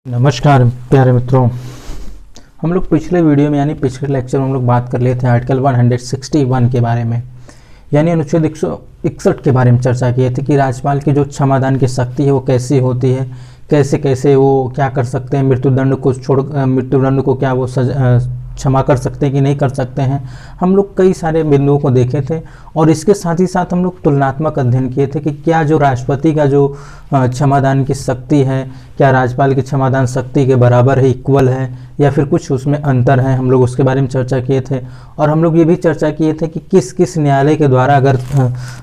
नमस्कार प्यारे मित्रों। हम लोग पिछले वीडियो में यानी पिछले लेक्चर में हम लोग बात कर लिए थे आर्टिकल 161 के बारे में, यानी अनुच्छेद 161 के बारे में चर्चा किए थे कि राज्यपाल की जो क्षमादान की शक्ति है वो कैसी होती है, कैसे कैसे वो क्या कर सकते हैं, मृत्युदंड को क्या वो क्षमा कर सकते हैं कि नहीं कर सकते हैं। हम लोग कई सारे बिंदुओं को देखे थे और इसके साथ ही साथ हम लोग तुलनात्मक अध्ययन किए थे कि क्या जो राष्ट्रपति का जो क्षमादान की शक्ति है क्या राज्यपाल की क्षमादान शक्ति के बराबर है, इक्वल है, या फिर कुछ उसमें अंतर है। हम लोग उसके बारे में चर्चा किए थे और हम लोग ये भी चर्चा किए थे कि किस किस न्यायालय के द्वारा अगर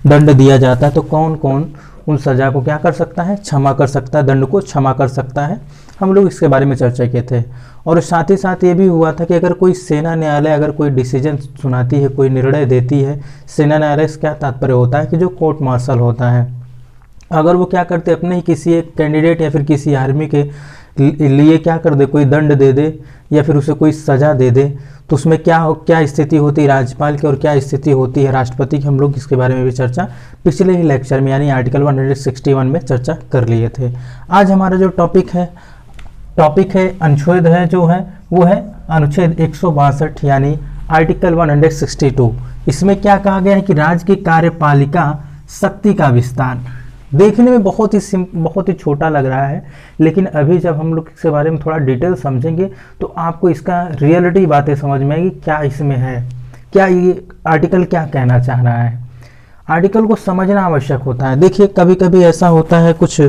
दंड दिया जाता है तो कौन कौन उन सज़ा को क्या कर सकता है, क्षमा कर सकता है, दंड को क्षमा कर सकता है। हम लोग इसके बारे में चर्चा किए थे और साथ ही साथ ये भी हुआ था कि अगर कोई सेना न्यायालय अगर कोई डिसीजन सुनाती है, कोई निर्णय देती है, सेना न्यायालय से क्या तात्पर्य होता है कि जो कोर्ट मार्शल होता है, अगर वो क्या करते अपने ही किसी एक कैंडिडेट या फिर किसी आर्मी के लिए क्या कर दे, कोई दंड दे दे या फिर उसे कोई सज़ा दे दे, तो उसमें क्या स्थिति होती है राज्यपाल की और क्या स्थिति होती है राष्ट्रपति की। हम लोग इसके बारे में भी चर्चा पिछले ही लेक्चर में यानी आर्टिकल 161 में चर्चा कर लिए थे। आज हमारा जो टॉपिक है अनुच्छेद है जो है वो है अनुच्छेद 162 यानी आर्टिकल 162। इसमें क्या कहा गया है कि राज्य की कार्यपालिका शक्ति का विस्तार। देखने में बहुत ही छोटा लग रहा है, लेकिन अभी जब हम लोग इसके बारे में थोड़ा डिटेल समझेंगे तो आपको इसका रियलिटी बातें समझ में आएगी, क्या इसमें है, क्या ये आर्टिकल क्या कहना चाह रहा है। आर्टिकल को समझना आवश्यक होता है। देखिए कभी कभी ऐसा होता है, कुछ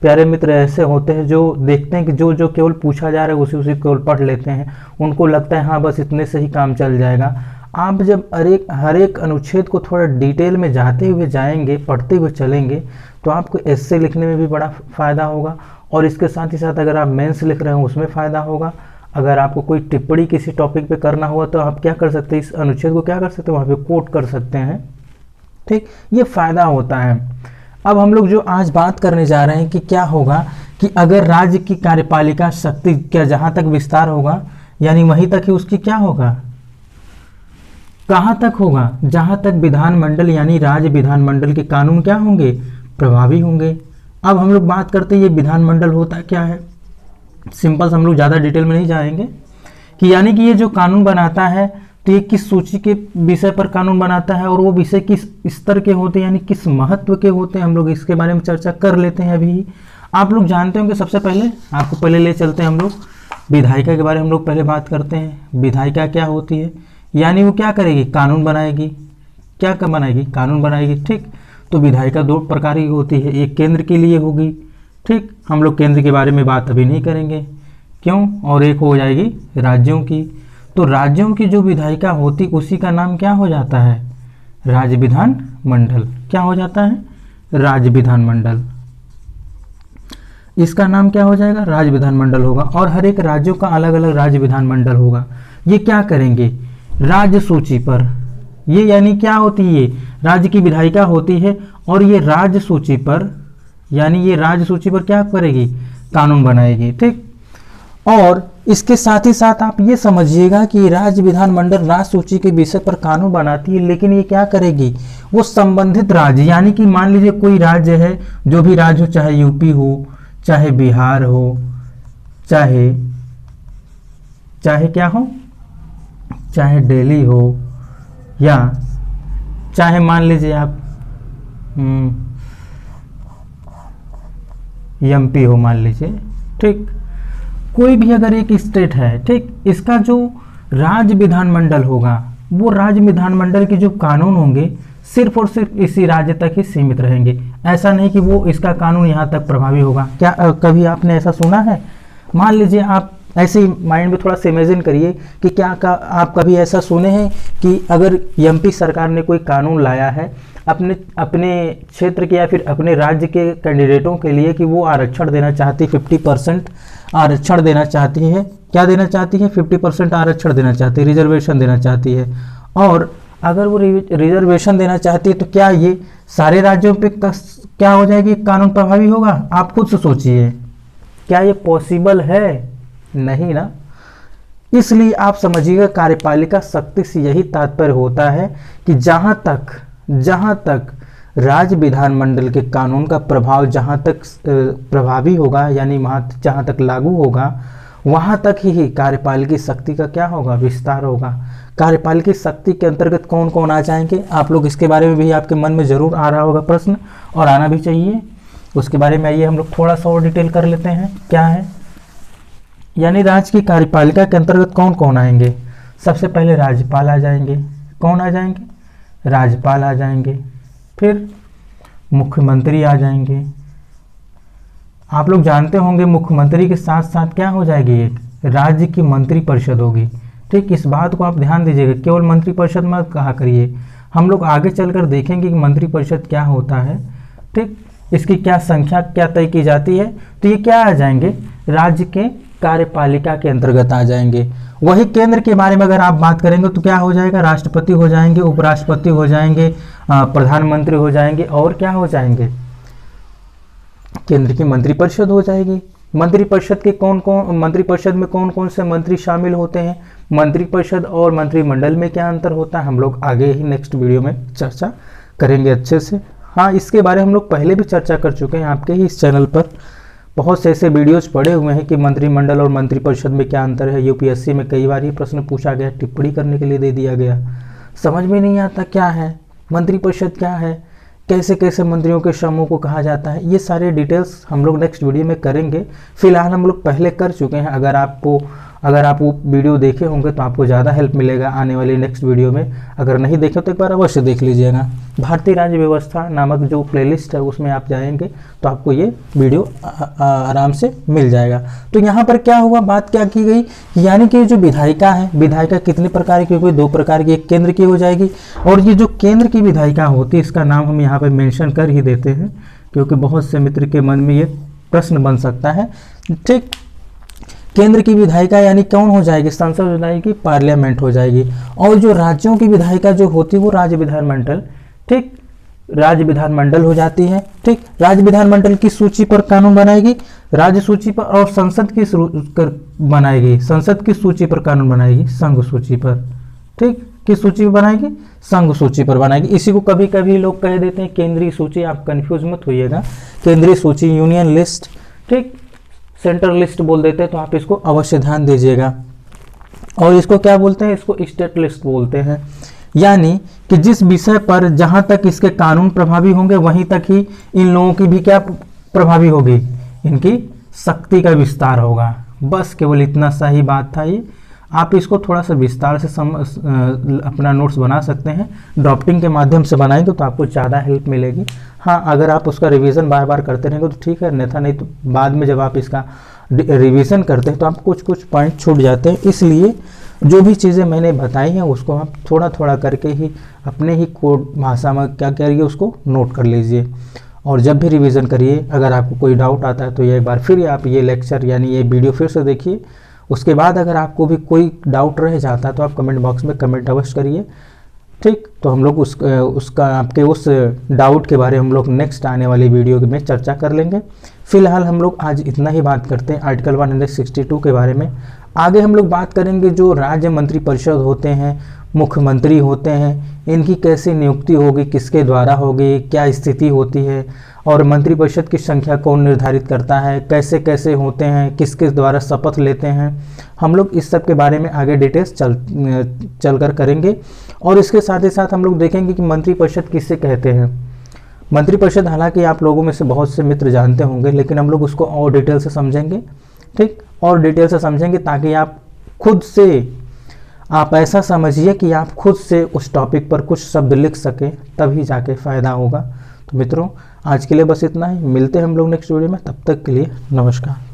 प्यारे मित्र ऐसे होते हैं जो देखते हैं कि जो केवल पूछा जा रहा है उसी केवल पढ़ लेते हैं, उनको लगता है हाँ बस इतने से ही काम चल जाएगा। आप जब हर एक अनुच्छेद को थोड़ा डिटेल में जाते हुए जाएंगे, पढ़ते हुए चलेंगे, तो आपको एस्से लिखने में भी बड़ा फ़ायदा होगा और इसके साथ ही साथ अगर आप मेंस लिख रहे हो उसमें फ़ायदा होगा। अगर आपको कोई टिप्पणी किसी टॉपिक पे करना हुआ तो आप क्या कर सकते हैं, इस अनुच्छेद को क्या कर सकते हैं, वहाँ पे कोट कर सकते हैं। ठीक, ये फ़ायदा होता है। अब हम लोग जो आज बात करने जा रहे हैं कि क्या होगा कि अगर राज्य की कार्यपालिका शक्ति क्या जहाँ तक विस्तार होगा यानी वहीं तक ही उसकी क्या होगा, कहाँ तक होगा, जहाँ तक विधानमंडल यानी राज्य विधानमंडल के कानून क्या होंगे, प्रभावी होंगे। अब हम लोग बात करते हैं ये विधानमंडल होता क्या है। सिंपल हम लोग ज़्यादा डिटेल में नहीं जाएंगे कि यानी कि ये जो कानून बनाता है तो ये किस सूची के विषय पर कानून बनाता है और वो विषय किस स्तर के होते हैं यानी किस महत्व के होते हैं, हम लोग इसके बारे में चर्चा कर लेते हैं। अभी आप लोग जानते होंगे, सबसे पहले आपको पहले ले चलते हैं हम लोग विधायिका के बारे में हम लोग पहले बात करते हैं। विधायिका क्या होती है, यानी वो क्या करेगी, कानून बनाएगी। क्या बनाएगी, कानून बनाएगी। ठीक, तो विधायिका दो प्रकार की होती है, एक केंद्र के लिए होगी, ठीक, हम लोग केंद्र के बारे में बात अभी नहीं करेंगे, क्यों, और एक हो जाएगी राज्यों की। तो राज्यों की जो विधायिका होती उसी का नाम क्या हो जाता है, राज्य विधान मंडल। क्या हो जाता है, राज्य विधान मंडल। इसका नाम क्या हो जाएगा, राज्य विधान मंडल होगा और हर एक राज्यों का अलग अलग राज्य विधान मंडल होगा। ये क्या करेंगे, राज्य सूची पर, ये यानी क्या होती है, ये राज्य की विधायिका होती है और ये राज्य सूची पर यानी ये राज्य सूची पर क्या करेगी, कानून बनाएगी। ठीक, और इसके साथ ही साथ आप ये समझिएगा कि राज्य विधानमंडल राज्य सूची के विषय पर कानून बनाती है, लेकिन ये क्या करेगी, वो संबंधित राज्य यानी कि मान लीजिए कोई राज्य है, जो भी राज्य हो, चाहे यूपी हो, चाहे बिहार हो, चाहे क्या हो, चाहे दिल्ली हो, या चाहे मान लीजिए आप एमपी हो मान लीजिए। ठीक, कोई भी अगर एक स्टेट है, ठीक, इसका जो राज्य विधानमंडल होगा वो राज्य विधानमंडल के जो कानून होंगे सिर्फ और सिर्फ इसी राज्य तक ही सीमित रहेंगे। ऐसा नहीं कि वो इसका कानून यहाँ तक प्रभावी होगा। क्या कभी आपने ऐसा सुना है, मान लीजिए आप ऐसे ही माइंड में थोड़ा सा इमेजिन करिए कि क्या आप कभी ऐसा सुने हैं कि अगर एमपी सरकार ने कोई कानून लाया है अपने क्षेत्र के या फिर अपने राज्य के कैंडिडेटों के लिए कि वो आरक्षण देना चाहती है, 50% आरक्षण देना चाहती है। क्या देना चाहती है, 50% आरक्षण देना चाहती है, रिजर्वेशन देना चाहती है। और अगर वो रिजर्वेशन देना चाहती है तो क्या ये सारे राज्यों पे क्या हो जाएगी, कानून प्रभावी होगा? आप खुद से सोचिए, क्या ये पॉसिबल है? नहीं ना। इसलिए आप समझिएगा कार्यपालिका शक्ति से यही तात्पर्य होता है कि जहाँ तक राज्य विधानमंडल के कानून का प्रभाव जहाँ तक प्रभावी होगा, यानी वहाँ जहाँ तक लागू होगा, वहाँ तक ही कार्यपालिकी शक्ति का क्या होगा, विस्तार होगा। कार्यपालिकी शक्ति के अंतर्गत कौन कौन आ जाएंगे, आप लोग इसके बारे में भी आपके मन में जरूर आ रहा होगा प्रश्न, और आना भी चाहिए। उसके बारे में आइए हम लोग थोड़ा सा और डिटेल कर लेते हैं क्या है। यानी राज्य की कार्यपालिका के अंतर्गत कौन कौन आएंगे। सबसे पहले राज्यपाल आ जाएंगे। कौन आ जाएंगे, राज्यपाल आ जाएंगे। फिर मुख्यमंत्री आ जाएंगे। आप लोग जानते होंगे मुख्यमंत्री के साथ साथ क्या हो जाएगी, एक राज्य की मंत्री परिषद होगी। ठीक, इस बात को आप ध्यान दीजिएगा, केवल मंत्री परिषद मत कहा करिए, हम लोग आगे चलकर देखेंगे कि मंत्री परिषद क्या होता है। ठीक, इसकी क्या संख्या क्या तय की जाती है, तो ये क्या आ जाएंगे, राज्य के कार्यपालिका के अंतर्गत आ जाएंगे। वही केंद्र के बारे में अगर आप बात करेंगे तो क्या हो जाएगा, राष्ट्रपति हो जाएंगे, उपराष्ट्रपति हो जाएंगे, प्रधानमंत्री हो जाएंगे, और क्या हो जाएंगे, केंद्र की मंत्रिपरिषद हो जाएगी। मंत्रिपरिषद में कौन कौन से मंत्री शामिल होते हैं, मंत्रिपरिषद और मंत्रिमंडल में क्या अंतर होता है, हम लोग आगे ही नेक्स्ट वीडियो में चर्चा करेंगे अच्छे से। हाँ, इसके बारे में हम लोग पहले भी चर्चा कर चुके हैं, आपके ही इस चैनल पर बहुत से ऐसे वीडियोज पड़े हुए हैं कि मंत्रिमंडल और मंत्रिपरिषद में क्या अंतर है। यूपीएससी में कई बार ये प्रश्न पूछा गया, टिप्पणी करने के लिए दे दिया गया, समझ में नहीं आता क्या है मंत्रिपरिषद, क्या है, कैसे कैसे मंत्रियों के समूह को कहा जाता है, ये सारे डिटेल्स हम लोग नेक्स्ट वीडियो में करेंगे। फिलहाल हम लोग पहले कर चुके हैं, अगर आप वो वीडियो देखे होंगे तो आपको ज़्यादा हेल्प मिलेगा आने वाली नेक्स्ट वीडियो में। अगर नहीं देखे तो एक बार अवश्य देख लीजिएगा। भारतीय राज्य व्यवस्था नामक जो प्लेलिस्ट है उसमें आप जाएंगे तो आपको ये वीडियो आराम से मिल जाएगा। तो यहाँ पर क्या हुआ, बात क्या की गई, यानी कि जो विधायिका है, विधायिका कितने प्रकार की होगी, 2 प्रकार की, एक केंद्र की हो जाएगी, और ये जो केंद्र की विधायिका होती है इसका नाम हम यहाँ पर मेंशन कर ही देते हैं, क्योंकि बहुत से मित्र के मन में ये प्रश्न बन सकता है। ठीक, केंद्र की विधायिका यानी कौन हो जाएगी, संसद हो जाएगी, पार्लियामेंट हो जाएगी। और जो राज्यों की विधायिका जो होती है वो राज्य विधानमंडल, ठीक, राज्य विधानमंडल हो जाती है। ठीक, राज्य विधानमंडल की सूची पर कानून बनाएगी, राज्य सूची पर, और संसद की बनाएगी, संसद की सूची पर कानून बनाएगी, संघ सूची पर। ठीक, किस सूची पर बनाएगी, संघ सूची पर बनाएगी। इसी को कभी कभी लोग कह देते हैं केंद्रीय सूची, आप कंफ्यूज मत होइएगा, केंद्रीय सूची, यूनियन लिस्ट, ठीक, सेंट्रल लिस्ट बोल देते हैं, तो आप इसको अवश्य ध्यान दीजिएगा। और इसको क्या बोलते हैं, इसको स्टेट लिस्ट बोलते हैं। यानी कि जिस विषय पर जहां तक इसके कानून प्रभावी होंगे वहीं तक ही इन लोगों की भी क्या प्रभावी होगी, इनकी शक्ति का विस्तार होगा। बस केवल इतना सा ही बात था ये। आप इसको थोड़ा सा विस्तार से अपना नोट्स बना सकते हैं, ड्राफ्टिंग के माध्यम से बनाएंगे तो आपको ज़्यादा हेल्प मिलेगी। हाँ, अगर आप उसका रिवीजन बार बार करते रहेंगे तो ठीक है, अन्यथा नहीं तो बाद में जब आप इसका रिवीजन करते हैं तो आप कुछ पॉइंट छूट जाते हैं। इसलिए जो भी चीज़ें मैंने बताई हैं उसको आप थोड़ा थोड़ा करके ही अपने ही कोड भाषा में क्या करिए, उसको नोट कर लीजिए। और जब भी रिवीजन करिए, अगर आपको कोई डाउट आता है तो ये एक बार फिर आप ये लेक्चर यानी ये वीडियो फिर से देखिए। उसके बाद अगर आपको भी कोई डाउट रह जाता है तो आप कमेंट बॉक्स में कमेंट अवश्य करिए। ठीक, तो हम लोग उसका आपके उस डाउट के बारे में हम लोग नेक्स्ट आने वाली वीडियो में चर्चा कर लेंगे। फिलहाल हम लोग आज इतना ही बात करते हैं आर्टिकल 162 के बारे में। आगे हम लोग बात करेंगे जो राज्य मंत्रिपरिषद होते हैं, मुख्यमंत्री होते हैं, इनकी कैसे नियुक्ति होगी, किसके द्वारा होगी, क्या स्थिति होती है, और मंत्रिपरिषद की संख्या कौन निर्धारित करता है, कैसे कैसे होते हैं, किसके द्वारा शपथ लेते हैं। हम लोग इस सब के बारे में आगे डिटेल्स चल कर करेंगे। और इसके साथ ही साथ हम लोग देखेंगे कि मंत्रिपरिषद किसे कहते हैं। मंत्रिपरिषद हालांकि आप लोगों में से बहुत से मित्र जानते होंगे, लेकिन हम लोग उसको और डिटेल से समझेंगे। ठीक, और डिटेल से समझेंगे ताकि आप खुद से आप ऐसा समझिए कि आप खुद से उस टॉपिक पर कुछ शब्द लिख सकें, तभी जाके फ़ायदा होगा। तो मित्रों, आज के लिए बस इतना ही, मिलते हैं हम लोग नेक्स्ट वीडियो में, तब तक के लिए नमस्कार।